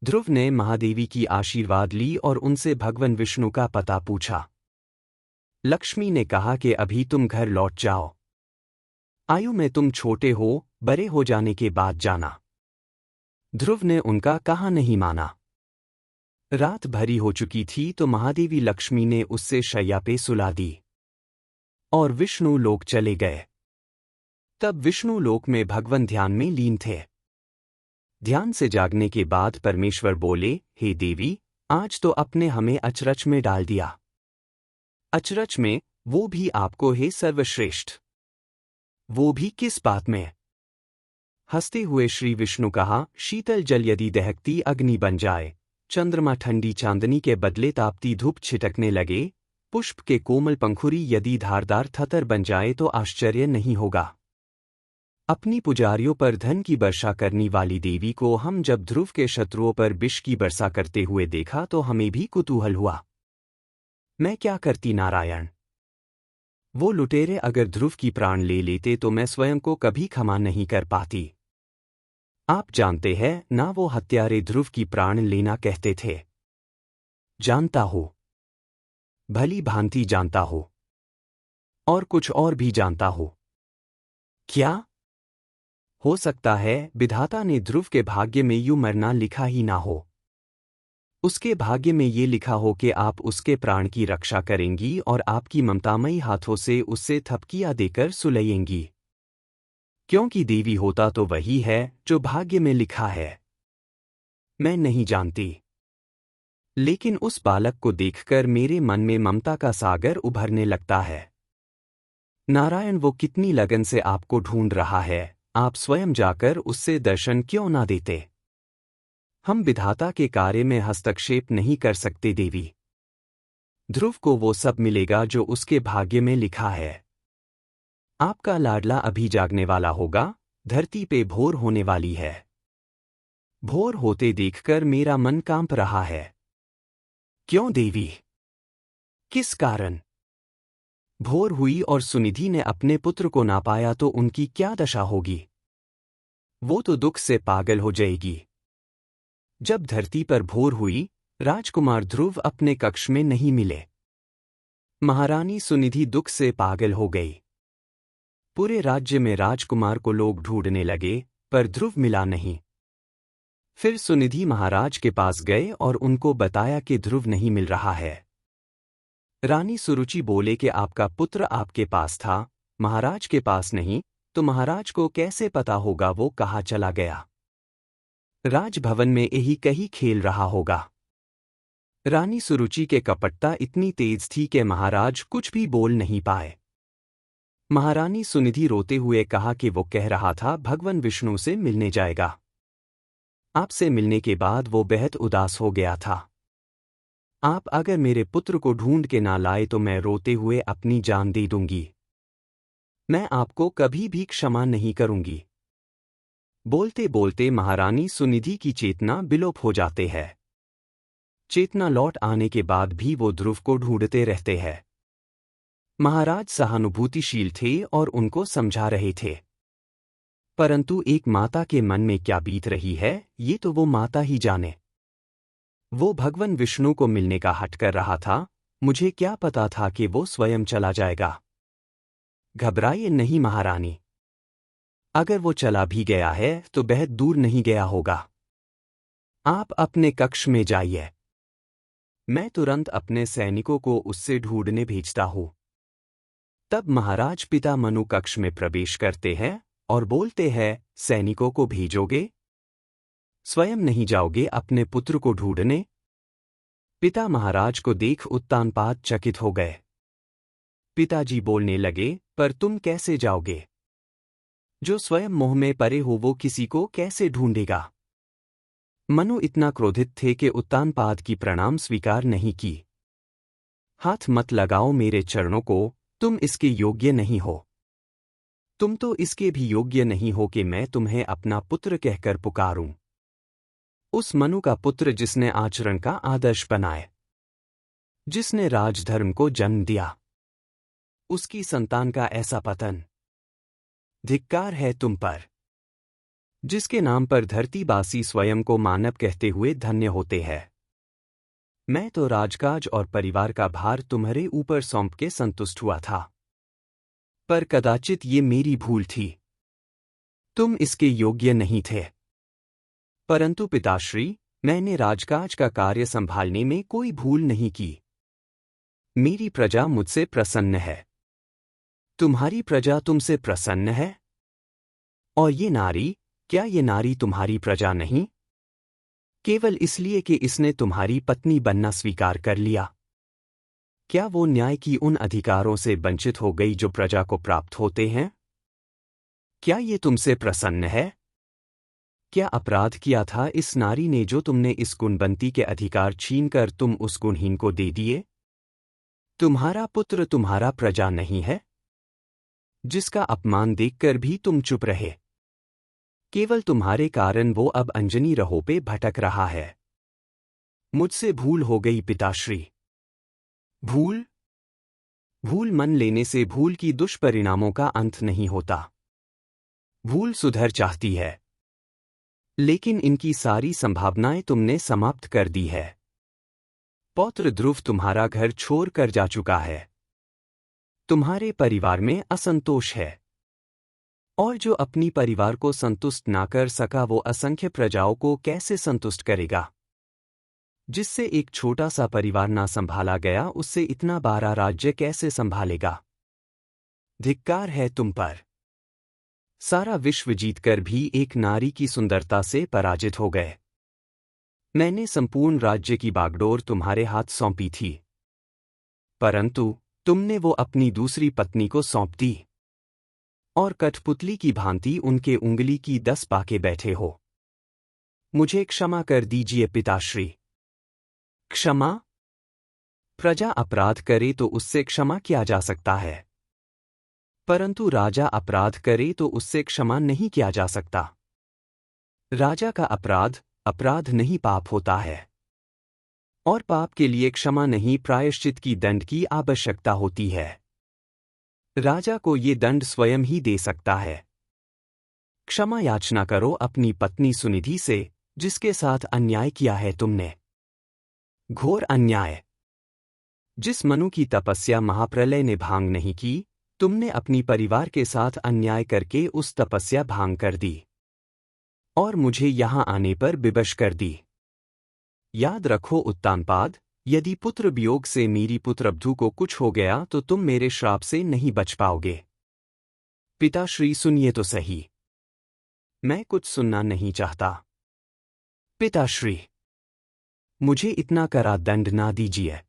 ध्रुव ने महादेवी की आशीर्वाद ली और उनसे भगवान विष्णु का पता पूछा। लक्ष्मी ने कहा कि अभी तुम घर लौट जाओ। आयु में तुम छोटे हो, बड़े हो जाने के बाद जाना। ध्रुव ने उनका कहा नहीं माना। रात भरी हो चुकी थी तो महादेवी लक्ष्मी ने उससे शैया पे सुला दी और विष्णु लोक चले गए। तब विष्णु लोक में भगवान ध्यान में लीन थे। ध्यान से जागने के बाद परमेश्वर बोले, हे देवी, आज तो अपने हमें अचरज में डाल दिया। अचरज में, वो भी आपको हे सर्वश्रेष्ठ। वो भी किस बात में? हंसते हुए श्री विष्णु कहा, शीतल जल यदि दहकती अग्नि बन जाए, चंद्रमा ठंडी चांदनी के बदले तापती धूप छिटकने लगे, पुष्प के कोमल पंखुरी यदि धारदार थतर बन जाए तो आश्चर्य नहीं होगा। अपनी पुजारियों पर धन की वर्षा करने वाली देवी को हम जब ध्रुव के शत्रुओं पर विष की वर्षा करते हुए देखा तो हमें भी कुतूहल हुआ। मैं क्या करती नारायण? वो लुटेरे अगर ध्रुव की प्राण ले लेते तो मैं स्वयं को कभी क्षमा नहीं कर पाती। आप जानते हैं ना, वो हत्यारे ध्रुव की प्राण लेना कहते थे। जानता हो, भली भांति जानता हो, और कुछ और भी जानता हो। क्या हो सकता है विधाता ने ध्रुव के भाग्य में यूं मरना लिखा ही ना हो। उसके भाग्य में ये लिखा हो कि आप उसके प्राण की रक्षा करेंगी और आपकी ममतामयी हाथों से उससे थपकियां देकर सुलैएंगी। क्योंकि देवी होता तो वही है जो भाग्य में लिखा है। मैं नहीं जानती, लेकिन उस बालक को देखकर मेरे मन में ममता का सागर उभरने लगता है। नारायण, वो कितनी लगन से आपको ढूंढ रहा है, आप स्वयं जाकर उससे दर्शन क्यों ना देते? हम विधाता के कार्य में हस्तक्षेप नहीं कर सकते देवी। ध्रुव को वो सब मिलेगा जो उसके भाग्य में लिखा है। आपका लाडला अभी जागने वाला होगा, धरती पे भोर होने वाली है। भोर होते देखकर मेरा मन कांप रहा है। क्यों देवी? किस कारण? भोर हुई और सुनिधि ने अपने पुत्र को ना पाया तो उनकी क्या दशा होगी? वो तो दुख से पागल हो जाएगी। जब धरती पर भोर हुई, राजकुमार ध्रुव अपने कक्ष में नहीं मिले। महारानी सुनिधि दुख से पागल हो गई। पूरे राज्य में राजकुमार को लोग ढूंढने लगे, पर ध्रुव मिला नहीं। फिर सुनिधि महाराज के पास गए और उनको बताया कि ध्रुव नहीं मिल रहा है। रानी सुरुचि बोले कि आपका पुत्र आपके पास था, महाराज के पास नहीं, तो महाराज को कैसे पता होगा वो कहाँ चला गया? राजभवन में यही कहीं खेल रहा होगा। रानी सुरुचि के कपटता इतनी तेज थी कि महाराज कुछ भी बोल नहीं पाए। महारानी सुनिधि रोते हुए कहा कि वो कह रहा था भगवान विष्णु से मिलने जाएगा। आपसे मिलने के बाद वो बेहद उदास हो गया था। आप अगर मेरे पुत्र को ढूंढ के ना लाए तो मैं रोते हुए अपनी जान दे दूंगी। मैं आपको कभी भी क्षमा नहीं करूंगी। बोलते बोलते महारानी सुनिधि की चेतना विलोप हो जाते है। चेतना लौट आने के बाद भी वो ध्रुव को ढूंढते रहते हैं। महाराज सहानुभूतिशील थे और उनको समझा रहे थे। परंतु एक माता के मन में क्या बीत रही है, ये तो वो माता ही जाने। वो भगवान विष्णु को मिलने का हठ कर रहा था, मुझे क्या पता था कि वो स्वयं चला जाएगा। घबराइए नहीं महारानी। अगर वो चला भी गया है तो बेहद दूर नहीं गया होगा। आप अपने कक्ष में जाइए। मैं तुरंत अपने सैनिकों को उससे ढूंढने भेजता हूं। तब महाराज पिता मनु कक्ष में प्रवेश करते हैं और बोलते हैं, सैनिकों को भेजोगे? स्वयं नहीं जाओगे अपने पुत्र को ढूंढने? पिता महाराज को देख उत्तानपाद चकित हो गए। पिताजी बोलने लगे, पर तुम कैसे जाओगे? जो स्वयं मोह में पड़े हो वो किसी को कैसे ढूंढेगा? मनु इतना क्रोधित थे कि उत्तानपाद की प्रणाम स्वीकार नहीं की। हाथ मत लगाओ मेरे चरणों को, तुम इसके योग्य नहीं हो। तुम तो इसके भी योग्य नहीं हो कि मैं तुम्हें अपना पुत्र कहकर पुकारूं। उस मनु का पुत्र जिसने आचरण का आदर्श बनाए, जिसने राजधर्म को जन्म दिया, उसकी संतान का ऐसा पतन। धिक्कार है तुम पर। जिसके नाम पर धरतीवासी स्वयं को मानव कहते हुए धन्य होते हैं। मैं तो राजकाज और परिवार का भार तुम्हारे ऊपर सौंप के संतुष्ट हुआ था, पर कदाचित ये मेरी भूल थी। तुम इसके योग्य नहीं थे। परंतु पिताश्री, मैंने राजकाज का कार्य संभालने में कोई भूल नहीं की। मेरी प्रजा मुझसे प्रसन्न है। तुम्हारी प्रजा तुमसे प्रसन्न है? और ये नारी, क्या ये नारी तुम्हारी प्रजा नहीं? केवल इसलिए कि इसने तुम्हारी पत्नी बनना स्वीकार कर लिया। क्या वो न्याय की उन अधिकारों से वंचित हो गई जो प्रजा को प्राप्त होते हैं? क्या ये तुमसे प्रसन्न है? क्या अपराध किया था इस नारी ने जो तुमने इस गुणवंती के अधिकार छीनकर तुम उस गुणहीन को दे दिए? तुम्हारा पुत्र तुम्हारा प्रजा नहीं है, जिसका अपमान देखकर भी तुम चुप रहे। केवल तुम्हारे कारण वो अब अंजनी राहों पे भटक रहा है। मुझसे भूल हो गई पिताश्री। भूल? भूल मन लेने से भूल की दुष्परिणामों का अंत नहीं होता। भूल सुधर चाहती है, लेकिन इनकी सारी संभावनाएं तुमने समाप्त कर दी है। पौत्र ध्रुव तुम्हारा घर छोड़ कर जा चुका है। तुम्हारे परिवार में असंतोष है, और जो अपनी परिवार को संतुष्ट ना कर सका वो असंख्य प्रजाओं को कैसे संतुष्ट करेगा? जिससे एक छोटा सा परिवार ना संभाला गया, उससे इतना बड़ा राज्य कैसे संभालेगा? धिक्कार है तुम पर। सारा विश्व जीतकर भी एक नारी की सुंदरता से पराजित हो गए। मैंने संपूर्ण राज्य की बागडोर तुम्हारे हाथ सौंपी थी, परंतु तुमने वो अपनी दूसरी पत्नी को सौंप दी, और कठपुतली की भांति उनके उंगली की 10 पाके बैठे हो। मुझे क्षमा कर दीजिए पिताश्री। क्षमा? प्रजा अपराध करे तो उससे क्षमा किया जा सकता है, परंतु राजा अपराध करे तो उससे क्षमा नहीं किया जा सकता। राजा का अपराध नहीं पाप होता है, और पाप के लिए क्षमा नहीं प्रायश्चित की दंड की आवश्यकता होती है। राजा को ये दंड स्वयं ही दे सकता है। क्षमा याचना करो अपनी पत्नी सुनिधि से, जिसके साथ अन्याय किया है तुमने। घोर अन्याय। जिस मनु की तपस्या महाप्रलय ने भांग नहीं की, तुमने अपनी परिवार के साथ अन्याय करके उस तपस्या भांग कर दी, और मुझे यहां आने पर विवश कर दी। याद रखो उत्तानपाद, यदि पुत्र वियोग से मेरी पुत्रवधू को कुछ हो गया तो तुम मेरे श्राप से नहीं बच पाओगे। पिताश्री सुनिए तो सही। मैं कुछ सुनना नहीं चाहता। पिताश्री, मुझे इतना कड़ा दंड ना दीजिए।